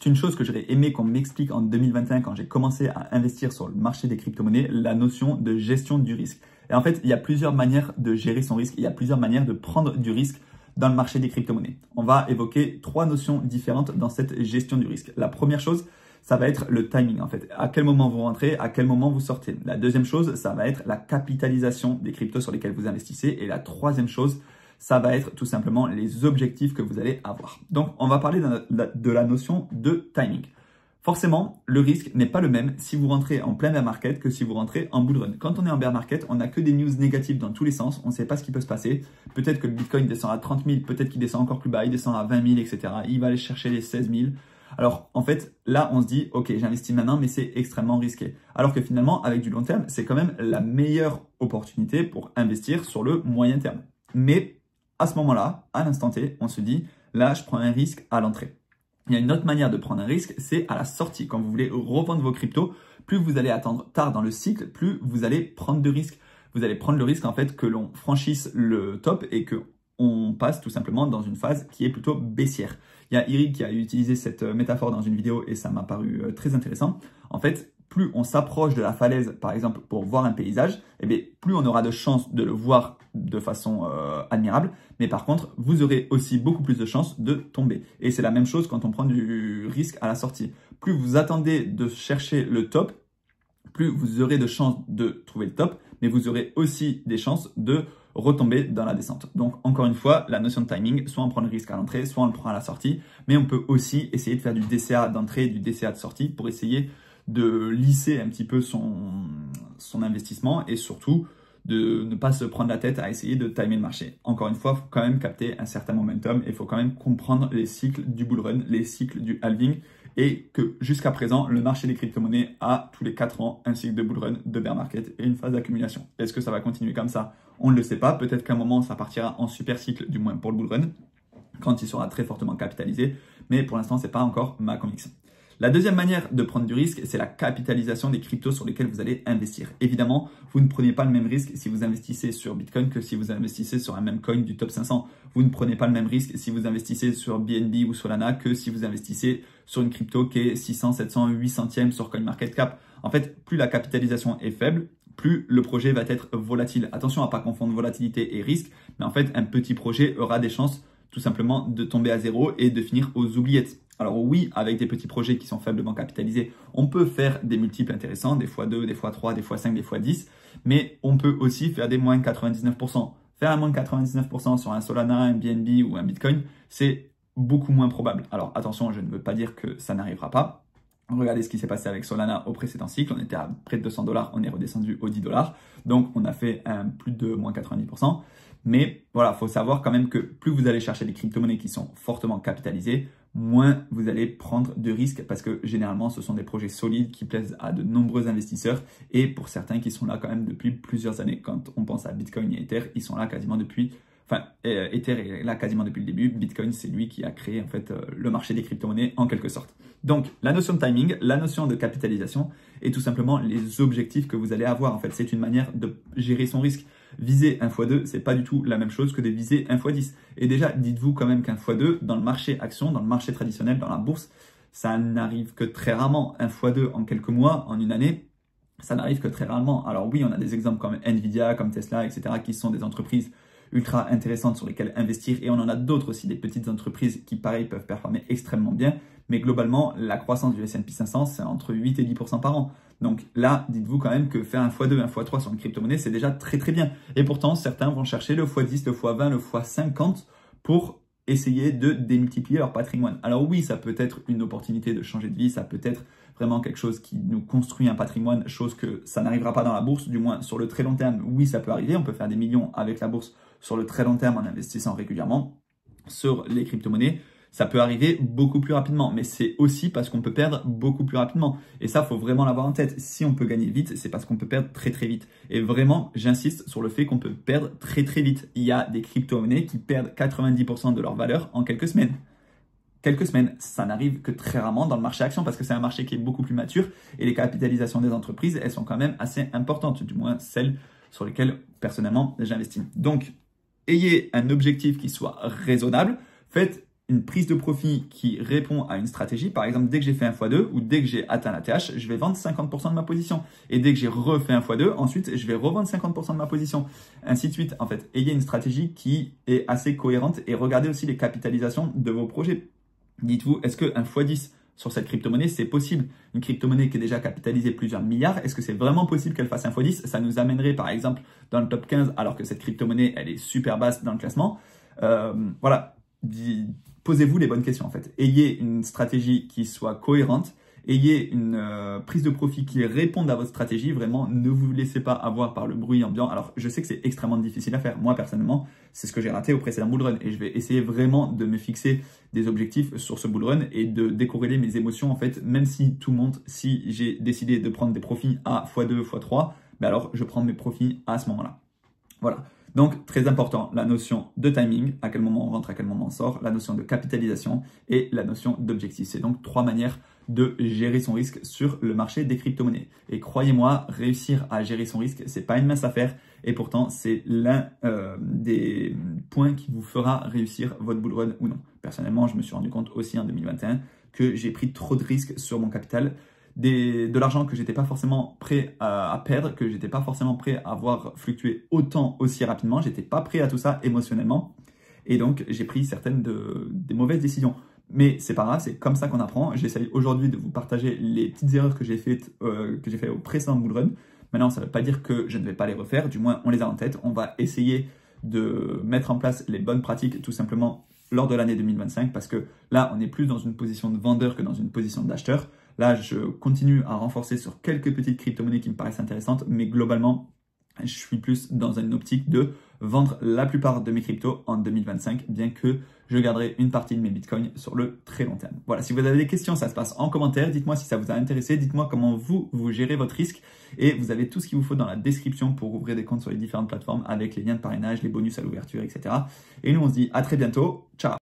c'est une chose que j'aurais aimé qu'on m'explique en 2021 quand j'ai commencé à investir sur le marché des crypto-monnaies, la notion de gestion du risque. Et en fait, il y a plusieurs manières de gérer son risque, il y a plusieurs manières de prendre du risque dans le marché des crypto-monnaies. On va évoquer 3 notions différentes dans cette gestion du risque. La première chose, ça va être le timing en fait. À quel moment vous rentrez, à quel moment vous sortez. La deuxième chose, ça va être la capitalisation des cryptos sur lesquels vous investissez. Et la troisième chose, ça va être tout simplement les objectifs que vous allez avoir. Donc, on va parler de la notion de timing. Forcément, le risque n'est pas le même si vous rentrez en plein bear market que si vous rentrez en bull run. Quand on est en bear market, on n'a que des news négatives dans tous les sens. On ne sait pas ce qui peut se passer. Peut-être que le Bitcoin descend à 30 000, peut-être qu'il descend encore plus bas, il descend à 20 000, etc. Il va aller chercher les 16 000. Alors, en fait, là, on se dit, OK, j'investis maintenant, mais c'est extrêmement risqué. Alors que finalement, avec du long terme, c'est quand même la meilleure opportunité pour investir sur le moyen terme. Mais à ce moment-là, à l'instant T, on se dit, là, je prends un risque à l'entrée. Il y a une autre manière de prendre un risque, c'est à la sortie. Quand vous voulez revendre vos cryptos, plus vous allez attendre tard dans le cycle, plus vous allez prendre de risques. Vous allez prendre le risque en fait que l'on franchisse le top et que on passe tout simplement dans une phase qui est plutôt baissière. Il y a Eric qui a utilisé cette métaphore dans une vidéo et ça m'a paru très intéressant. En fait, plus on s'approche de la falaise, par exemple, pour voir un paysage, eh bien, plus on aura de chances de le voir de façon admirable. Mais par contre, vous aurez aussi beaucoup plus de chances de tomber. Et c'est la même chose quand on prend du risque à la sortie. Plus vous attendez de chercher le top, plus vous aurez de chances de trouver le top, mais vous aurez aussi des chances de retomber dans la descente. Donc, encore une fois, la notion de timing, soit on prend le risque à l'entrée, soit on le prend à la sortie, mais on peut aussi essayer de faire du DCA d'entrée et du DCA de sortie pour essayer de lisser un petit peu son investissement et surtout de ne pas se prendre la tête à essayer de timer le marché. Encore une fois, il faut quand même capter un certain momentum et il faut quand même comprendre les cycles du bull run, les cycles du halving et que jusqu'à présent, le marché des crypto-monnaies a tous les 4 ans un cycle de bull run, de bear market et une phase d'accumulation. Est-ce que ça va continuer comme ça? On ne le sait pas. Peut-être qu'à un moment, ça partira en super cycle, du moins pour le bull run, quand il sera très fortement capitalisé. Mais pour l'instant, ce n'est pas encore ma conviction. La deuxième manière de prendre du risque, c'est la capitalisation des cryptos sur lesquels vous allez investir. Évidemment, vous ne prenez pas le même risque si vous investissez sur Bitcoin que si vous investissez sur un même coin du top 500. Vous ne prenez pas le même risque si vous investissez sur BNB ou Solana que si vous investissez sur une crypto qui est 600, 700, 800e sur CoinMarketCap. En fait, plus la capitalisation est faible, plus le projet va être volatile. Attention à ne pas confondre volatilité et risque, mais en fait, un petit projet aura des chances tout simplement de tomber à zéro et de finir aux oubliettes. Alors oui, avec des petits projets qui sont faiblement capitalisés, on peut faire des multiples intéressants, des x2, des x3, des x5, des x10, mais on peut aussi faire des moins de 99%. Faire un moins de 99% sur un Solana, un BNB ou un Bitcoin, c'est beaucoup moins probable. Alors attention, je ne veux pas dire que ça n'arrivera pas. Regardez ce qui s'est passé avec Solana au précédent cycle. On était à près de 200 $, on est redescendu aux 10 $. Donc, on a fait un plus de moins 90%. Mais voilà, il faut savoir quand même que plus vous allez chercher des crypto-monnaies qui sont fortement capitalisées, moins vous allez prendre de risques parce que généralement, ce sont des projets solides qui plaisent à de nombreux investisseurs et pour certains qui sont là quand même depuis plusieurs années. Quand on pense à Bitcoin et Ether, ils sont là quasiment depuis... Enfin, Ether est là quasiment depuis le début. Bitcoin, c'est lui qui a créé en fait le marché des crypto-monnaies en quelque sorte. Donc, la notion de timing, la notion de capitalisation et tout simplement les objectifs que vous allez avoir. En fait, c'est une manière de gérer son risque. Viser un x2, c'est pas du tout la même chose que de viser un x10. Et déjà, dites-vous quand même qu'un x2 dans le marché action, dans le marché traditionnel, dans la bourse, ça n'arrive que très rarement. Un x2 en quelques mois, en une année, ça n'arrive que très rarement. Alors oui, on a des exemples comme Nvidia, comme Tesla, etc., qui sont des entreprises ultra intéressantes sur lesquelles investir et on en a d'autres aussi, des petites entreprises qui pareil peuvent performer extrêmement bien, mais globalement la croissance du S&P 500 c'est entre 8 et 10% par an. Donc là, dites-vous quand même que faire un x2, un x3 sur une crypto-monnaie, c'est déjà très très bien. Et pourtant, certains vont chercher le x10, le x20, le x50 pour essayer de démultiplier leur patrimoine. Alors oui, ça peut être une opportunité de changer de vie, ça peut être vraiment quelque chose qui nous construit un patrimoine, chose que ça n'arrivera pas dans la bourse, du moins sur le très long terme. Oui, ça peut arriver, on peut faire des millions avec la bourse sur le très long terme en investissant régulièrement. Sur les crypto-monnaies, ça peut arriver beaucoup plus rapidement, mais c'est aussi parce qu'on peut perdre beaucoup plus rapidement. Et ça, il faut vraiment l'avoir en tête. Si on peut gagner vite, c'est parce qu'on peut perdre très très vite. Et vraiment, j'insiste sur le fait qu'on peut perdre très très vite. Il y a des crypto-monnaies qui perdent 90% de leur valeur en quelques semaines. Quelques semaines, ça n'arrive que très rarement dans le marché action parce que c'est un marché qui est beaucoup plus mature et les capitalisations des entreprises, elles sont quand même assez importantes, du moins celles sur lesquelles personnellement j'investis. Donc, ayez un objectif qui soit raisonnable, faites une prise de profit qui répond à une stratégie. Par exemple, dès que j'ai fait un x2 ou dès que j'ai atteint la TH, je vais vendre 50% de ma position. Et dès que j'ai refait un x2, ensuite, je vais revendre 50% de ma position. Ainsi de suite. En fait, ayez une stratégie qui est assez cohérente et regardez aussi les capitalisations de vos projets. Dites-vous, est-ce qu'un x10 sur cette crypto-monnaie, c'est possible? Une crypto-monnaie qui est déjà capitalisée plusieurs milliards, est-ce que c'est vraiment possible qu'elle fasse un x10? Ça nous amènerait par exemple dans le top 15 alors que cette crypto-monnaie, elle est super basse dans le classement. Voilà, posez-vous les bonnes questions en fait. Ayez une stratégie qui soit cohérente, ayez une prise de profit qui réponde à votre stratégie. Vraiment, ne vous laissez pas avoir par le bruit ambiant. Alors, je sais que c'est extrêmement difficile à faire. Moi, personnellement, c'est ce que j'ai raté au précédent bull run et je vais essayer vraiment de me fixer des objectifs sur ce bull run et de décorréler mes émotions en fait. Même si tout monte, si j'ai décidé de prendre des profits à x2, x3, ben alors je prends mes profits à ce moment-là. Voilà. Donc, très important, la notion de timing, à quel moment on rentre, à quel moment on sort, la notion de capitalisation et la notion d'objectif. C'est donc 3 manières de gérer son risque sur le marché des crypto-monnaies. Et croyez-moi, réussir à gérer son risque, c'est pas une mince affaire et pourtant, c'est l'un des points qui vous fera réussir votre bull run ou non. Personnellement, je me suis rendu compte aussi en 2021 que j'ai pris trop de risques sur mon capital. De l'argent que j'étais pas forcément prêt à perdre, que j'étais pas forcément prêt à voir fluctuer autant aussi rapidement. J'étais pas prêt à tout ça émotionnellement. Et donc, j'ai pris certaines des mauvaises décisions. Mais c'est pas grave, c'est comme ça qu'on apprend. J'essaye aujourd'hui de vous partager les petites erreurs que j'ai faites au précédent bull run. Maintenant, ça ne veut pas dire que je ne vais pas les refaire. Du moins, on les a en tête. On va essayer de mettre en place les bonnes pratiques tout simplement lors de l'année 2025 parce que là, on n'est plus dans une position de vendeur que dans une position d'acheteur. Là, je continue à renforcer sur quelques petites crypto-monnaies qui me paraissent intéressantes, mais globalement, je suis plus dans une optique de vendre la plupart de mes cryptos en 2025, bien que je garderai une partie de mes bitcoins sur le très long terme. Voilà, si vous avez des questions, ça se passe en commentaire. Dites-moi si ça vous a intéressé. Dites-moi comment vous gérez votre risque. Et vous avez tout ce qu'il vous faut dans la description pour ouvrir des comptes sur les différentes plateformes avec les liens de parrainage, les bonus à l'ouverture, etc. Et nous, on se dit à très bientôt. Ciao!